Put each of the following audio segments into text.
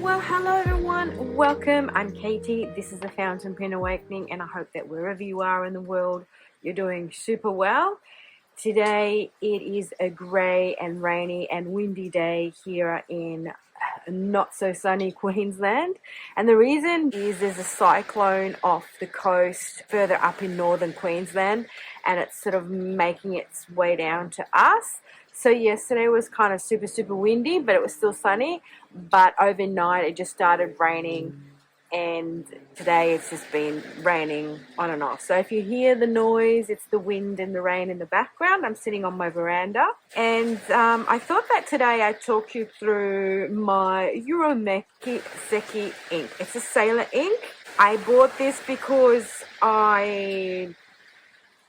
Well, hello everyone, welcome. I'm Katie. This is the Fountain Pen Awakening, and I hope that wherever you are in the world, you're doing super well. Today it is a grey and rainy and windy day here in not so sunny Queensland, and the reason is there's a cyclone off the coast further up in northern Queensland, and it's sort of making its way down to us. So yesterday was kind of super windy, but it was still sunny. But overnight it just started raining, and today it's just been raining on and off. So if you hear the noise, it's the wind and the rain in the background. I'm sitting on my veranda, and I thought that today I'd talk you through my Yurameku Seki ink. It's a sailor ink. I bought this because I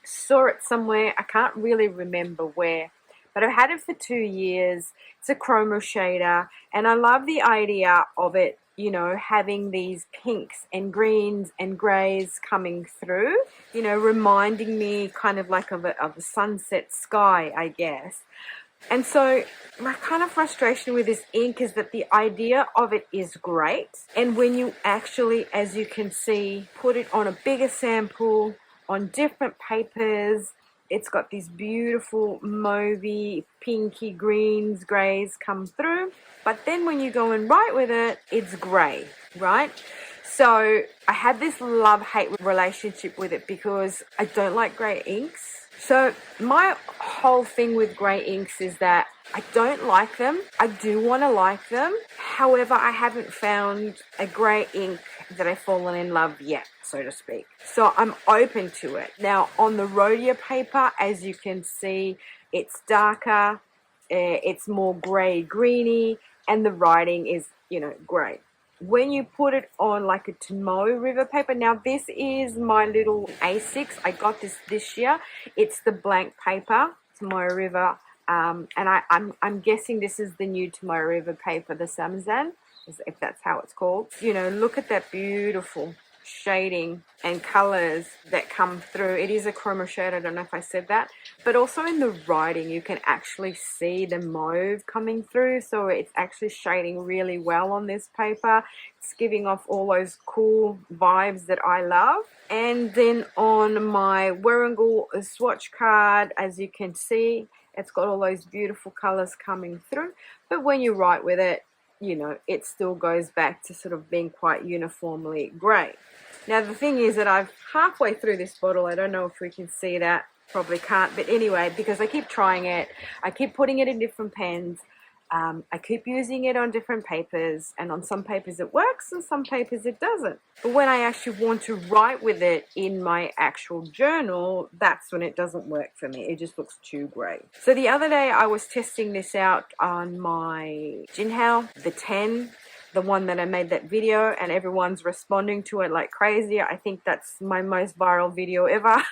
saw it somewhere. I can't really remember where, but I've had it for 2 years. It's a chroma shader, and I love the idea of it, you know, having these pinks and greens and greys coming through, you know, reminding me kind of like of a sunset sky, I guess. And so my kind of frustration with this ink is that the idea of it is great, and when you actually, as you can see, put it on a bigger sample, on different papers, it's got these beautiful mauvey, pinky, greens, greys come through. But then when you go and write with it, it's grey, right? So I had this love-hate relationship with it because I don't like grey inks. So my whole thing with grey inks is that I don't like them. I do want to like them. However, I haven't found a grey ink that I've fallen in love yet, so to speak. So I'm open to it. Now on the Rhodia paper, as you can see, it's darker, it's more grey greeny, and the writing is, you know, grey. When you put it on like a Tomoe River paper, now this is my little A6. I got this year. It's the blank paper, Tomoe River, and I'm guessing this is the new Tomoe River paper, the Samizan, if that's how it's called. You know, look at that beautiful shading and colors that come through. It is a chroma shade, I don't know if I said that, but also in the writing you can actually see the mauve coming through, so it's actually shading really well on this paper. It's giving off all those cool vibes that I love. And then on my Warringal swatch card, as you can see, it's got all those beautiful colors coming through, but when you write with it, you know, it still goes back to sort of being quite uniformly grey. Now the thing is that I've halfway through this bottle, I don't know if we can see that, probably can't, but anyway, because I keep trying it, I keep putting it in different pens, I keep using it on different papers, and on some papers it works and some papers it doesn't. But when I actually want to write with it in my actual journal, that's when it doesn't work for me. It just looks too grey. So the other day I was testing this out on my Jinhao, the 10, the one that I made that video, and everyone's responding to it like crazy. I think that's my most viral video ever.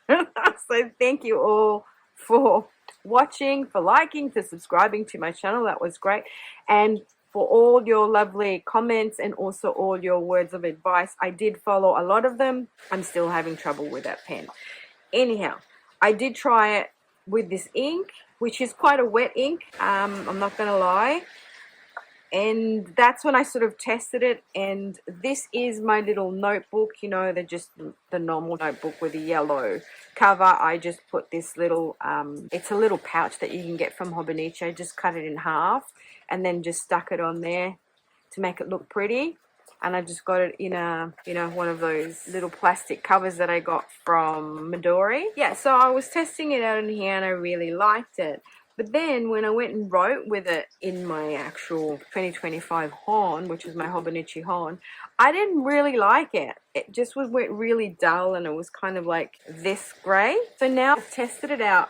So thank you all for watching, for liking, for subscribing to my channel. That was great. And for all your lovely comments and also all your words of advice. I did follow a lot of them. I'm still having trouble with that pen. Anyhow, I did try it with this ink, which is quite a wet ink, I'm not gonna lie. And that's when I sort of tested it, and this is my little notebook, you know, they're just the normal notebook with a yellow cover. I just put this little, it's a little pouch that you can get from Hobonichi. I just cut it in half and then just stuck it on there to make it look pretty. And I just got it in a, you know, one of those little plastic covers that I got from Midori. Yeah, so I was testing it out in here and I really liked it. But then when I went and wrote with it in my actual 2025 Hon, which is my Hobonichi Hon, I didn't really like it. It just went really dull, and it was kind of like this grey. So now I've tested it out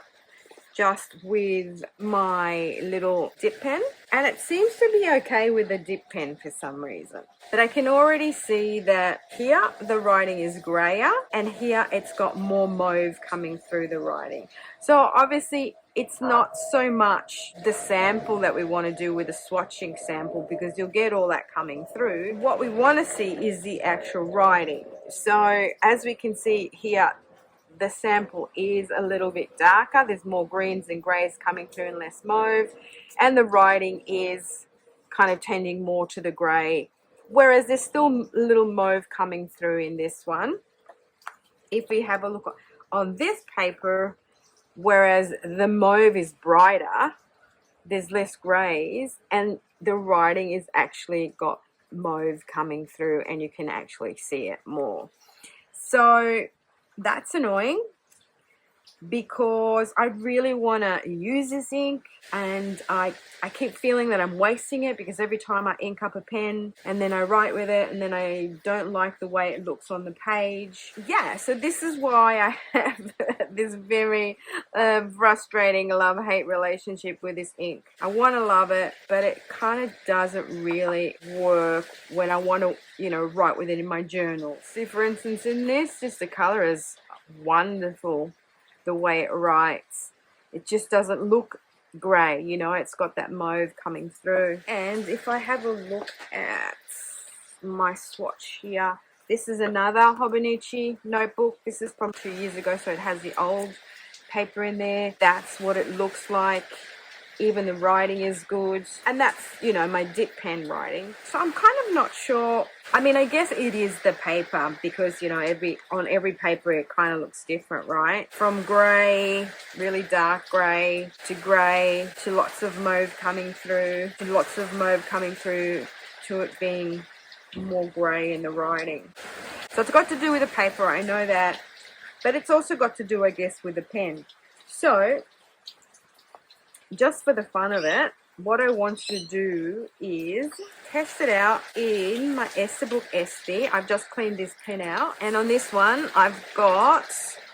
just with my little dip pen, and it seems to be okay with the dip pen for some reason. But I can already see that here the writing is grayer, and here it's got more mauve coming through the writing. So obviously it's not so much the sample that we want to do with a swatching sample, because you'll get all that coming through. What we want to see is the actual writing. So as we can see here, the sample is a little bit darker. There's more greens and greys coming through and less mauve, and the writing is kind of tending more to the grey, whereas there's still a little mauve coming through in this one. If we have a look on this paper, whereas the mauve is brighter, there's less greys, and the writing is actually got mauve coming through, and you can actually see it more. So that's annoying, because I really want to use this ink, and I keep feeling that I'm wasting it, because every time I ink up a pen and then I write with it, and then I don't like the way it looks on the page. Yeah, so this is why I have this very frustrating love-hate relationship with this ink. I want to love it, but it kind of doesn't really work when I want to, you know, write with it in my journal. See, for instance, in this, just the color is wonderful. The way it writes, it just doesn't look grey, you know, it's got that mauve coming through. And if I have a look at my swatch here, this is another Hobonichi notebook. This is from 2 years ago, so it has the old paper in there. That's what it looks like. Even the writing is good, and that's, you know, my dip pen writing. So I'm kind of not sure. I mean, I guess it is the paper, because, you know, on every paper it kind of looks different, right? From grey, really dark grey, to lots of mauve coming through, to it being more grey in the writing. So it's got to do with the paper, I know that, but it's also got to do, I guess, with the pen. So just for the fun of it, what I want to do is test it out in my Esterbrook Esty. I've just cleaned this pen out, and on this one I've got,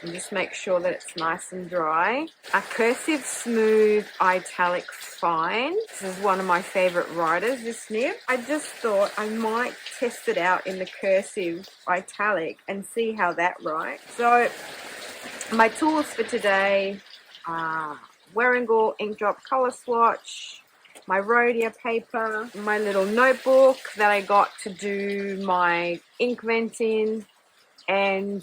and just make sure that it's nice and dry, a Cursive Smooth Italic Fine. This is one of my favorite writers, this nib. I just thought I might test it out in the Cursive Italic and see how that writes. So my tools for today are Weringall ink drop color swatch, my Rhodia paper, my little notebook that I got to do my ink vent in, and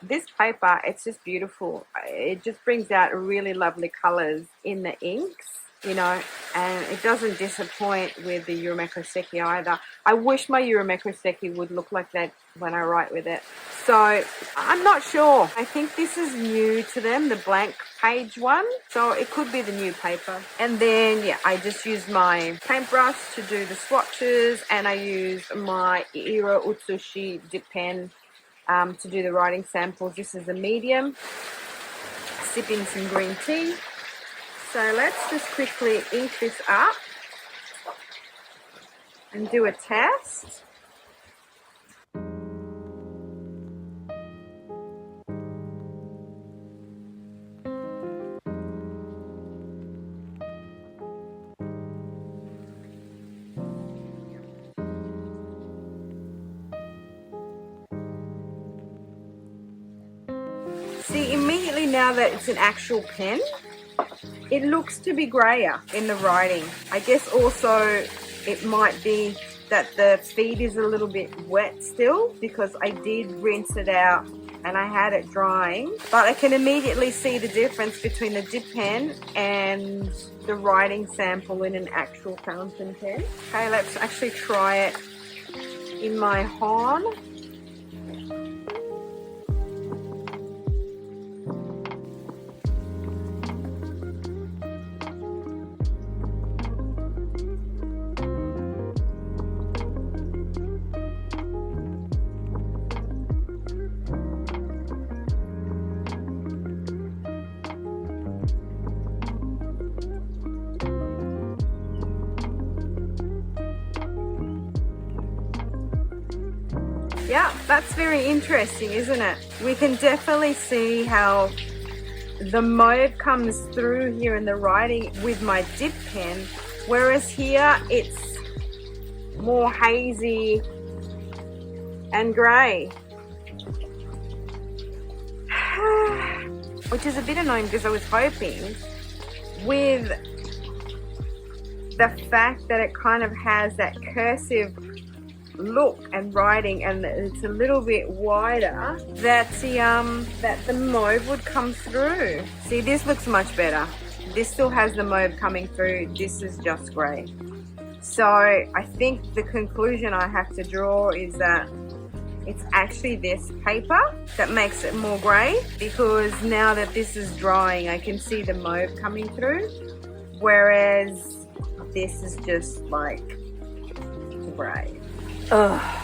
this paper, it's just beautiful. It just brings out really lovely colors in the inks, you know, and it doesn't disappoint with the Yurameku Seki either. I wish my Yurameku Seki would look like that when I write with it. So I'm not sure. I think this is new to them, the blank page one. So it could be the new paper. And then, yeah, I just use my paintbrush to do the swatches, and I use my Iro Utsushi dip pen to do the writing samples. This is a medium. Sipping some green tea. So let's just quickly ink this up and do a test. See, immediately now that it's an actual pen, it looks to be grayer in the writing. I guess also it might be that the feed is a little bit wet still, because I did rinse it out and I had it drying. But I can immediately see the difference between the dip pen and the writing sample in an actual fountain pen. Okay, let's actually try it in my horn. Yeah, that's very interesting, isn't it? We can definitely see how the mauve comes through here in the writing with my dip pen, whereas here it's more hazy and grey. Which is a bit annoying, because I was hoping with the fact that it kind of has that cursive look and writing, and it's a little bit wider, that the mauve would come through. See, this looks much better. This still has the mauve coming through. This is just grey. So I think the conclusion I have to draw is that it's actually this paper that makes it more grey, because now that this is drying I can see the mauve coming through, whereas this is just like grey. Ugh.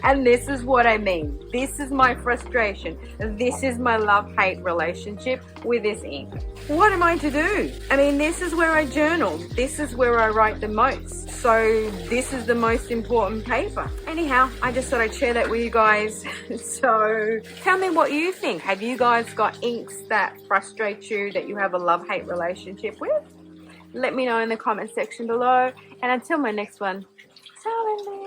And this is what I mean. This is my frustration. This is my love-hate relationship with this ink. What am I to do? I mean, this is where I journal. This is where I write the most. So this is the most important paper. Anyhow, I just thought I'd share that with you guys. So tell me what you think. Have you guys got inks that frustrate you, that you have a love-hate relationship with? Let me know in the comment section below. And until my next one, ciao.